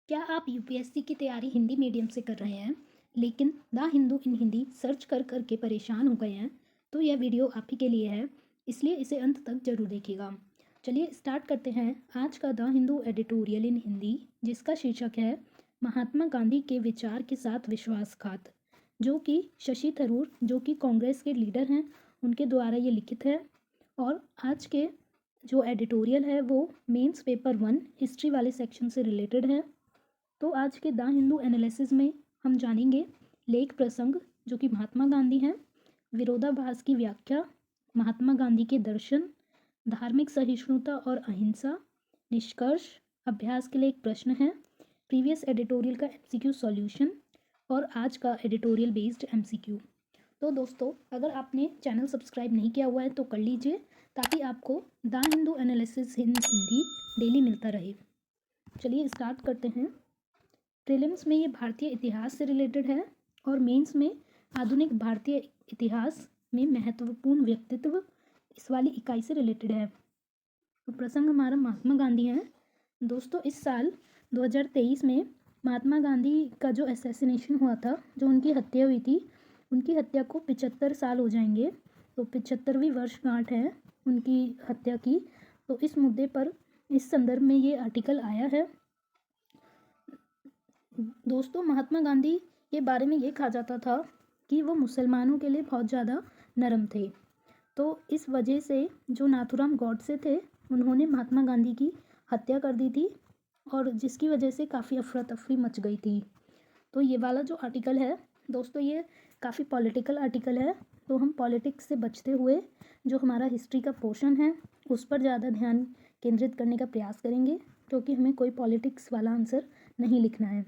क्या आप यूपीएससी की तैयारी हिंदी मीडियम से कर रहे हैं लेकिन the Hindu in Hindi search कर कर के परेशान हो गए हैं? तो यह वीडियो आप ही के लिए है, इसलिए इसे अंत तक जरूर देखिएगा। चलिए स्टार्ट करते हैं आज का द हिंदू एडिटोरियल इन हिंदी, जिसका शीर्षक है महात्मा गांधी के विचार के साथ विश्वासघात, जो कि शशि थरूर, जो कि कांग्रेस के लीडर हैं, उनके द्वारा ये लिखित है। और आज के जो एडिटोरियल है वो मेंस पेपर 1 हिस्ट्री वाले सेक्शन से रिलेटेड है। तो आज के द हिंदू एनालिसिस में हम जानेंगे लेख प्रसंग, जो कि महात्मा गांधी हैं, विरोधाभास की व्याख्या, महात्मा गांधी के दर्शन, धार्मिक सहिष्णुता और अहिंसा, निष्कर्ष, अभ्यास के लिए एक प्रश्न है, प्रीवियस एडिटोरियल का एमसीक्यू सॉल्यूशन और आज का एडिटोरियल बेस्ड एमसीक्यू। तो दोस्तों, अगर आपने चैनल सब्सक्राइब नहीं किया हुआ है तो कर लीजिए, ताकि आपको the Hindu analysis in Hindi daily मिलता रहे। चलिए स्टार्ट करते हैं। प्रीलिम्स में ये भारतीय इतिहास से रिलेटेड है और मेंस में आधुनिक भारतीय इतिहास में महत्वपूर्ण व्यक्तित्व, इस वाली इकाई से रिलेटेड है। तो प्रसंग हमारा महात्मा गांधी हैं। दोस्तों, इस साल 2023 में महात्मा गांधी का जो असैसिनेशन हुआ था, जो उनकी हत्या हुई थी, उनकी हत्या को 75 साल हो जाएंगे। तो 75वीं वर्षगांठ है उनकी हत्या की। तो इस मुद्दे पर, इस संदर्भ में ये आर्टिकल आया है। दोस्तों, महात्मा गांधी के बारे में ये कहा जाता था कि वो मुसलमानों के लिए बहुत ज़्यादा नरम थे। तो इस वजह से जो नाथूराम गॉडसे थे, उन्होंने महात्मा गांधी की हत्या कर दी थी और जिसकी वजह से काफ़ी अफरा तफरी मच गई थी। तो ये वाला जो आर्टिकल है दोस्तों, ये काफ़ी पॉलिटिकल आर्टिकल है। तो हम पॉलिटिक्स से बचते हुए जो हमारा हिस्ट्री का पोर्शन है उस पर ज़्यादा ध्यान केंद्रित करने का प्रयास करेंगे, क्योंकि हमें कोई पॉलिटिक्स वाला आंसर नहीं लिखना है।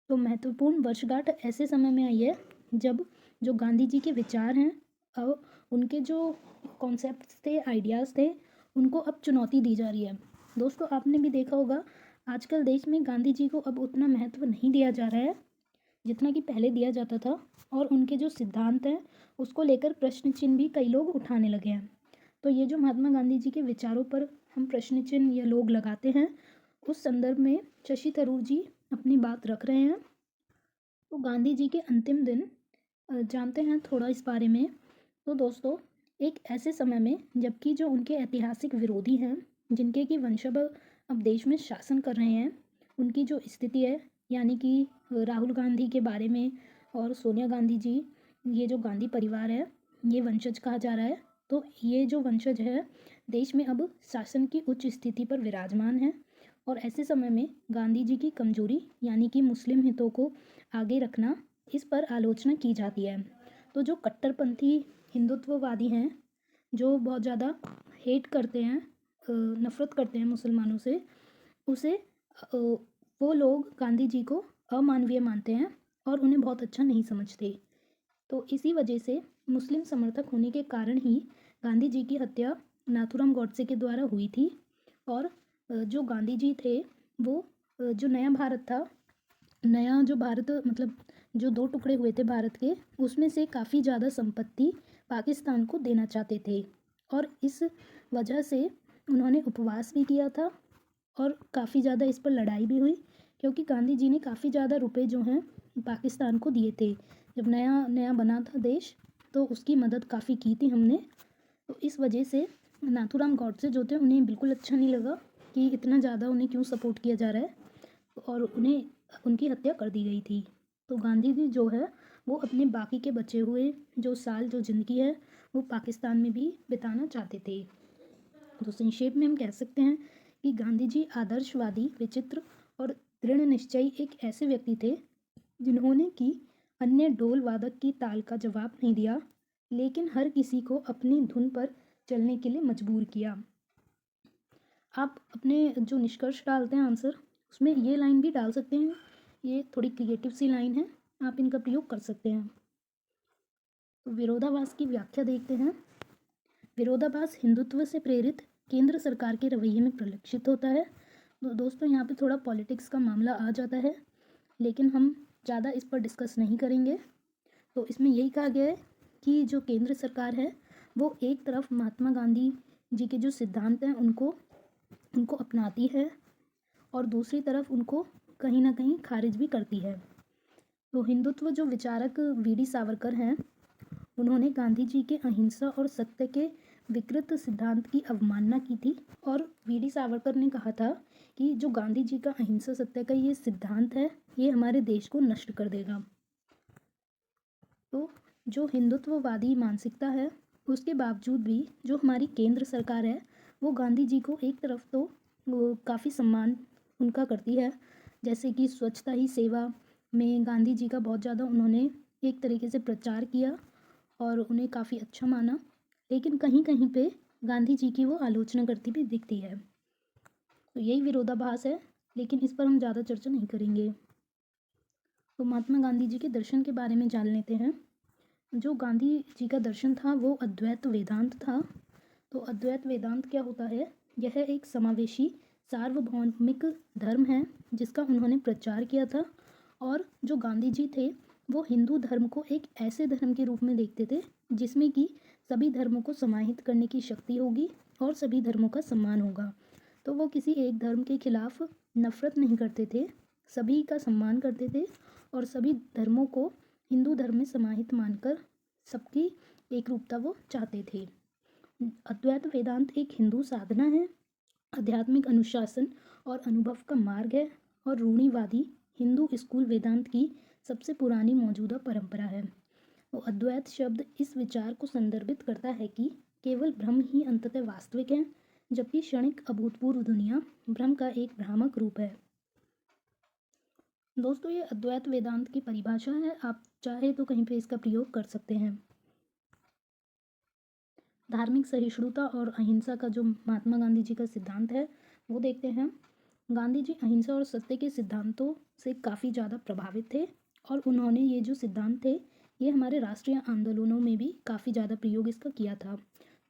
तो महत्वपूर्ण वर्षगांठ ऐसे समय में आई है जब जो गांधी जी के विचार हैं और उनके जो कॉन्सेप्ट्स थे, आइडियाज़ थे, उनको अब चुनौती दी जा रही है। दोस्तों, आपने भी देखा होगा आजकल देश में गांधी जी को अब उतना महत्व नहीं दिया जा रहा है जितना कि पहले दिया जाता था, और उनके जो सिद्धांत हैं उसको लेकर प्रश्न चिन्ह भी कई लोग उठाने लगे हैं। तो ये जो महात्मा गांधी जी के विचारों पर हम प्रश्न चिन्ह या लोग लगाते हैं, उस संदर्भ में शशि थरूर जी अपनी बात रख रहे हैं। तो गांधी जी के अंतिम दिन जानते हैं थोड़ा इस बारे में। तो दोस्तों, एक ऐसे समय में जबकि जो उनके ऐतिहासिक विरोधी हैं, जिनके कि वंशज अब देश में शासन कर रहे हैं, उनकी जो स्थिति है, यानी कि राहुल गांधी के बारे में और सोनिया गांधी जी, ये जो गांधी परिवार है, ये वंशज कहा जा रहा है। तो ये जो वंशज है देश में अब शासन की उच्च स्थिति पर विराजमान है, और ऐसे समय में गांधी जी की कमजोरी यानी कि मुस्लिम हितों को आगे रखना, इस पर आलोचना की जाती है। तो जो कट्टरपंथी हिंदुत्ववादी हैं, जो बहुत ज़्यादा हेट करते हैं, नफ़रत करते हैं मुसलमानों से, उसे वो लोग गांधी जी को अमानवीय मानते हैं और उन्हें बहुत अच्छा नहीं समझते। तो इसी वजह से मुस्लिम समर्थक होने के कारण ही गांधी जी की हत्या नाथूराम गॉडसे के द्वारा हुई थी। और जो गांधी जी थे वो जो नया भारत था, नया जो भारत मतलब जो दो टुकड़े हुए थे भारत के, उसमें से काफ़ी ज़्यादा संपत्ति पाकिस्तान को देना चाहते थे। और इस वजह से उन्होंने उपवास भी किया था और काफ़ी ज़्यादा इस पर लड़ाई भी हुई, क्योंकि गांधी जी ने काफ़ी ज़्यादा रुपए जो हैं पाकिस्तान को दिए थे। जब नया नया बना था देश, तो उसकी मदद काफ़ी की थी हमने। तो इस वजह से नाथूराम गॉडसे जो थे, उन्हें बिल्कुल अच्छा नहीं लगा कि इतना ज़्यादा उन्हें क्यों सपोर्ट किया जा रहा है, और उन्हें उनकी हत्या कर दी गई थी। तो गांधी जी जो है वो अपने बाकी के बचे हुए जो साल, जो ज़िंदगी है, वो पाकिस्तान में भी बिताना चाहते थे। तो संक्षेप में हम कह सकते हैं कि गांधी जी आदर्शवादी, विचित्र और दृढ़ निश्चयी एक ऐसे व्यक्ति थे जिन्होंने कि अन्य ढोल वादक की ताल का जवाब नहीं दिया, लेकिन हर किसी को अपनी धुन पर चलने के लिए मजबूर किया। आप अपने जो निष्कर्ष डालते हैं आंसर, उसमें ये लाइन भी डाल सकते हैं। ये थोड़ी क्रिएटिव सी लाइन है, आप इनका प्रयोग कर सकते हैं। तो विरोधाभास की व्याख्या देखते हैं। विरोधाभास हिंदुत्व से प्रेरित केंद्र सरकार के रवैये में परिलक्षित होता है। तो दोस्तों, यहाँ पे थोड़ा पॉलिटिक्स का मामला आ जाता है, लेकिन हम ज़्यादा इस पर डिस्कस नहीं करेंगे। तो इसमें यही कहा गया है कि जो केंद्र सरकार है वो एक तरफ महात्मा गांधी जी के जो सिद्धांत हैं उनको अपनाती है, और दूसरी तरफ उनको कहीं ना कहीं खारिज भी करती है। तो हिंदुत्व जो विचारक वीडी सावरकर हैं, उन्होंने गांधी जी के अहिंसा और सत्य के विकृत सिद्धांत की अवमानना की थी। और वीडी सावरकर ने कहा था कि जो गांधी जी का अहिंसा सत्य का ये सिद्धांत है, ये हमारे देश को नष्ट कर देगा। तो जो हिंदुत्ववादी मानसिकता है, उसके बावजूद भी जो हमारी केंद्र सरकार है, वो गांधी जी को एक तरफ तो काफ़ी सम्मान उनका करती है, जैसे कि स्वच्छता ही सेवा में गांधी जी का बहुत ज़्यादा उन्होंने एक तरीके से प्रचार किया और उन्हें काफ़ी अच्छा माना, लेकिन कहीं कहीं पे गांधी जी की वो आलोचना करती भी दिखती है। तो यही विरोधाभास है, लेकिन इस पर हम ज़्यादा चर्चा नहीं करेंगे। तो महात्मा गांधी जी के दर्शन के बारे में जान लेते हैं। जो गांधी जी का दर्शन था वो अद्वैत वेदांत था। तो अद्वैत वेदांत क्या होता है? यह एक समावेशी सार्वभौमिक धर्म है जिसका उन्होंने प्रचार किया था। और जो गांधी जी थे वो हिंदू धर्म को एक ऐसे धर्म के रूप में देखते थे जिसमें कि सभी धर्मों को समाहित करने की शक्ति होगी और सभी धर्मों का सम्मान होगा। तो वो किसी एक धर्म के खिलाफ नफरत नहीं करते थे, सभी का सम्मान करते थे और सभी धर्मों को हिंदू धर्म में समाहित मानकर सबकी एकरूपता वो चाहते थे। अद्वैत वेदांत एक हिंदू साधना है, आध्यात्मिक अनुशासन और अनुभव का मार्ग है और रूढ़िवादी हिंदू स्कूल वेदांत की सबसे पुरानी मौजूदा परंपरा है। तो अद्वैत शब्द इस विचार को संदर्भित करता है कि केवल ब्रह्म ही अंततः वास्तविक है, जबकि क्षणिक अभूतपूर्व दुनिया ब्रह्म का एक भ्रामक रूप है। दोस्तों, ये अद्वैत वेदांत की परिभाषा है, आप चाहे तो कहीं पे इसका प्रयोग कर सकते हैं। धार्मिक सहिष्णुता और अहिंसा का जो महात्मा गांधी जी का सिद्धांत है वो देखते हैं। गांधी जी अहिंसा और सत्य के सिद्धांतों से काफ़ी ज़्यादा प्रभावित थे और उन्होंने ये जो सिद्धांत थे ये हमारे राष्ट्रीय आंदोलनों में भी काफ़ी ज़्यादा प्रयोग इसका किया था।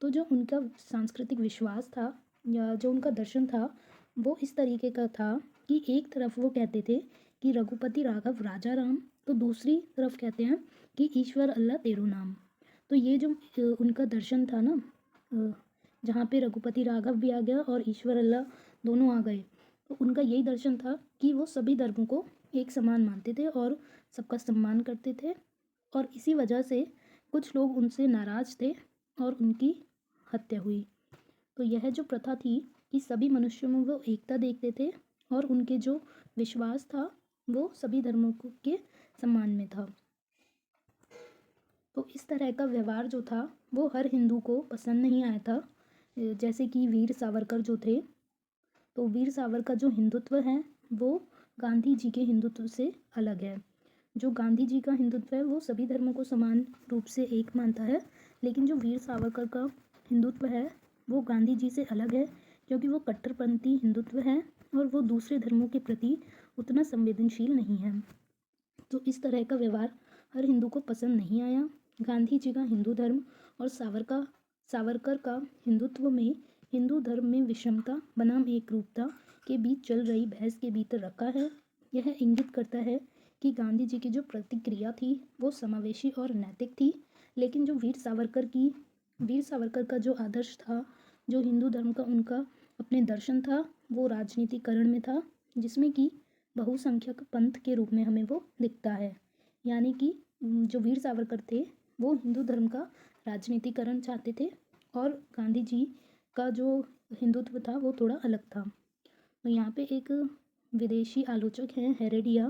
तो जो उनका सांस्कृतिक विश्वास था या जो उनका दर्शन था वो इस तरीके का था कि एक तरफ वो कहते थे कि रघुपति राघव राजा राम, तो दूसरी तरफ कहते हैं कि ईश्वर अल्लाह तेरो नाम। तो ये जो उनका दर्शन था ना, जहाँ पे रघुपति राघव भी आ गया और ईश्वर अल्लाह दोनों आ गए, तो उनका यही दर्शन था कि वो सभी धर्मों को एक समान मानते थे और सबका सम्मान करते थे। और इसी वजह से कुछ लोग उनसे नाराज़ थे और उनकी हत्या हुई। तो यह जो प्रथा थी कि सभी मनुष्यों में वो एकता देखते थे और उनके जो विश्वास था वो सभी धर्मों के सम्मान में था। तो इस तरह का व्यवहार जो था वो हर हिंदू को पसंद नहीं आया था। जैसे कि वीर सावरकर जो थे, तो वीर सावरकर जो हिंदुत्व है वो गांधी जी के हिंदुत्व से अलग है। जो गांधी जी का हिंदुत्व है वो सभी धर्मों को समान रूप से एक मानता है, लेकिन जो वीर सावरकर का हिंदुत्व है वो गांधी जी से अलग है, क्योंकि वो कट्टरपंथी हिंदुत्व है और वो दूसरे धर्मों के प्रति उतना संवेदनशील नहीं है। तो इस तरह का व्यवहार हर हिंदू को पसंद नहीं आया। गांधी जी का हिंदू धर्म और सावरकर का हिंदुत्व में हिंदू धर्म में विषमता बनाम एकरूपता के बीच चल रही बहस के भीतर रखा है। यह इंगित करता है कि गांधी जी की जो प्रतिक्रिया थी वो समावेशी और नैतिक थी, लेकिन जो वीर सावरकर का जो आदर्श था, जो हिंदू धर्म का उनका अपने दर्शन था, वो राजनीतिकरण में था, जिसमें कि बहुसंख्यक पंथ के रूप में हमें वो दिखता है। यानी कि जो वीर सावरकर थे वो हिंदू धर्म का राजनीतिकरण चाहते थे और गांधी जी का जो हिंदुत्व था वो थोड़ा अलग था। तो यहाँ पे एक विदेशी आलोचक हैं हेरेडिया,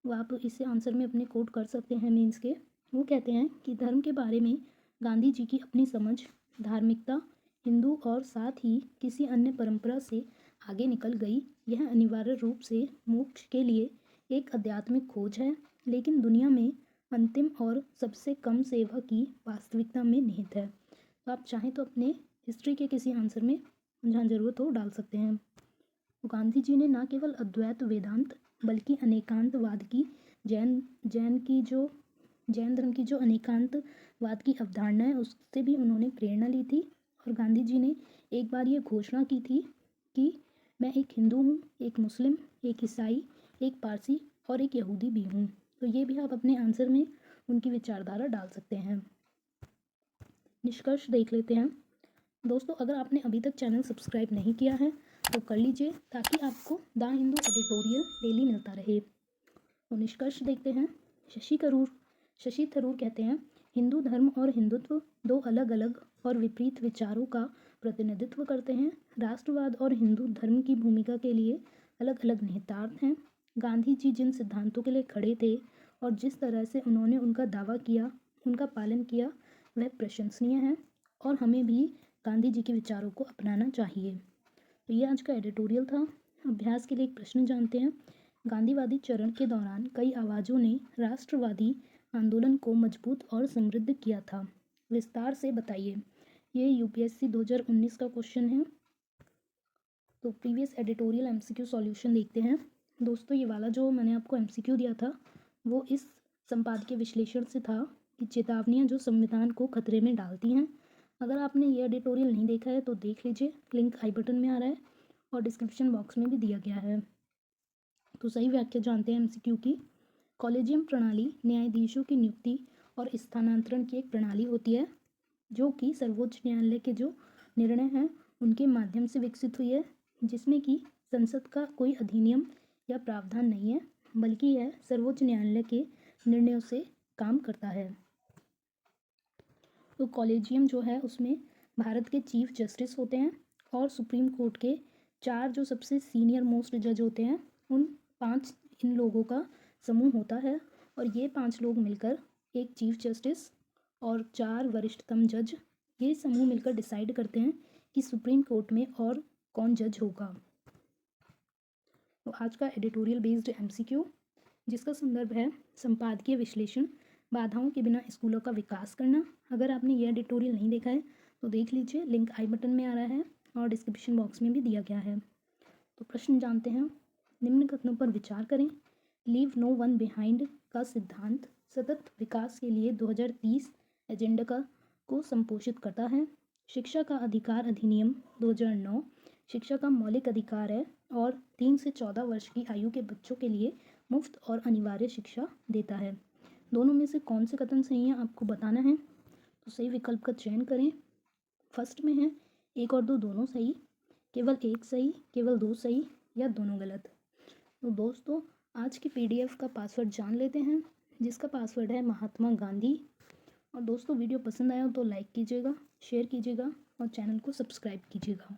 वो आप इसे आंसर में अपने कोट कर सकते हैं मेंस के। वो कहते हैं कि धर्म के बारे में गांधी जी की अपनी समझ, धार्मिकता हिंदू और साथ ही किसी अन्य परंपरा से आगे निकल गई। यह अनिवार्य रूप से मोक्ष के लिए एक आध्यात्मिक खोज है, लेकिन दुनिया में अंतिम और सबसे कम सेवा की वास्तविकता में निहित है। तो आप चाहें तो अपने हिस्ट्री के किसी आंसर में जहाँ ज़रूरत हो डाल सकते हैं। तो गांधी जी ने न केवल अद्वैत वेदांत बल्कि अनेकांतवाद की जैन धर्म की जो अनेकांतवाद की अवधारणा है उससे भी उन्होंने प्रेरणा ली थी। और गांधी जी ने एक बार ये घोषणा की थी कि मैं एक हिंदू हूँ, एक मुस्लिम, एक ईसाई, एक पारसी और एक यहूदी भी हूँ। तो ये भी आप अपने आंसर में उनकी विचारधारा डाल सकते हैं। निष्कर्ष देख लेते हैं। दोस्तों, अगर आपने अभी तक चैनल सब्सक्राइब नहीं किया है तो कर लीजिए ताकि आपको द हिंदू एडिटोरियल डेली मिलता रहे। तो निष्कर्ष देखते हैं। शशि थरूर कहते हैं, हिंदू धर्म और हिंदुत्व दो अलग अलग और विपरीत विचारों का प्रतिनिधित्व करते हैं। राष्ट्रवाद और हिंदू धर्म की भूमिका के लिए अलग अलग निहितार्थ हैं। गांधी जी जिन सिद्धांतों के लिए खड़े थे और जिस तरह से उन्होंने उनका दावा किया, उनका पालन किया, वह प्रशंसनीय है और हमें भी गांधी जी के विचारों को अपनाना चाहिए। तो ये आज का एडिटोरियल था। अभ्यास के लिए एक प्रश्न जानते हैं। गांधीवादी चरण के दौरान कई आवाज़ों ने राष्ट्रवादी आंदोलन को मजबूत और समृद्ध किया था। विस्तार से बताइए। ये यूपीएससी 2019 का क्वेश्चन है। तो प्रीवियस एडिटोरियल एमसीक्यू सॉल्यूशन देखते हैं। दोस्तों ये वाला जो मैंने आपको एमसीक्यू दिया था वो इस संपादकीय विश्लेषण से था कि चेतावनियाँ जो संविधान को खतरे में डालती हैं। अगर आपने ये एडिटोरियल नहीं देखा है तो देख लीजिए, लिंक आई बटन में आ रहा है और डिस्क्रिप्शन बॉक्स में भी दिया गया है। तो सही व्याख्या जानते हैं एमसीक्यू की। कॉलेजियम प्रणाली न्यायाधीशों की नियुक्ति और स्थानांतरण की एक प्रणाली होती है जो कि सर्वोच्च न्यायालय के जो निर्णय हैं उनके माध्यम से विकसित हुई है, जिसमें कि संसद का कोई अधिनियम या प्रावधान नहीं है, बल्कि यह सर्वोच्च न्यायालय के निर्णयों से काम करता है। तो कॉलेजियम जो है उसमें भारत के चीफ जस्टिस होते हैं और सुप्रीम कोर्ट के 4 जो सबसे सीनियर मोस्ट जज होते हैं उन 5 इन लोगों का समूह होता है और ये 5 लोग मिलकर एक चीफ जस्टिस और 4 वरिष्ठतम जज, ये समूह मिलकर डिसाइड करते हैं कि सुप्रीम कोर्ट में और कौन जज होगा। तो आज का एडिटोरियल बेस्ड एमसीक्यू जिसका संदर्भ है संपादकीय विश्लेषण, बाधाओं के बिना स्कूलों का विकास करना। अगर आपने यह एडिटोरियल नहीं देखा है तो देख लीजिए, लिंक आई बटन में आ रहा है और डिस्क्रिप्शन बॉक्स में भी दिया गया है। तो प्रश्न जानते हैं। निम्न कथनों पर विचार करें। लीव नो वन बिहाइंड का सिद्धांत सतत विकास के लिए 2030 एजेंडा को संपोषित करता है। शिक्षा का अधिकार अधिनियम 2009 शिक्षा का मौलिक अधिकार है और 3 से 14 वर्ष की आयु के बच्चों के लिए मुफ्त और अनिवार्य शिक्षा देता है। दोनों में से कौन से कथन सही हैं आपको बताना है। तो सही विकल्प का चयन करें। फर्स्ट में है 1 और 2 दोनों सही, केवल 1 सही, केवल 2 सही या दोनों गलत। तो दोस्तों आज की पीडीएफ का पासवर्ड जान लेते हैं, जिसका पासवर्ड है महात्मा गांधी। और दोस्तों वीडियो पसंद आया हो तो लाइक कीजिएगा, शेयर कीजिएगा और चैनल को सब्सक्राइब कीजिएगा।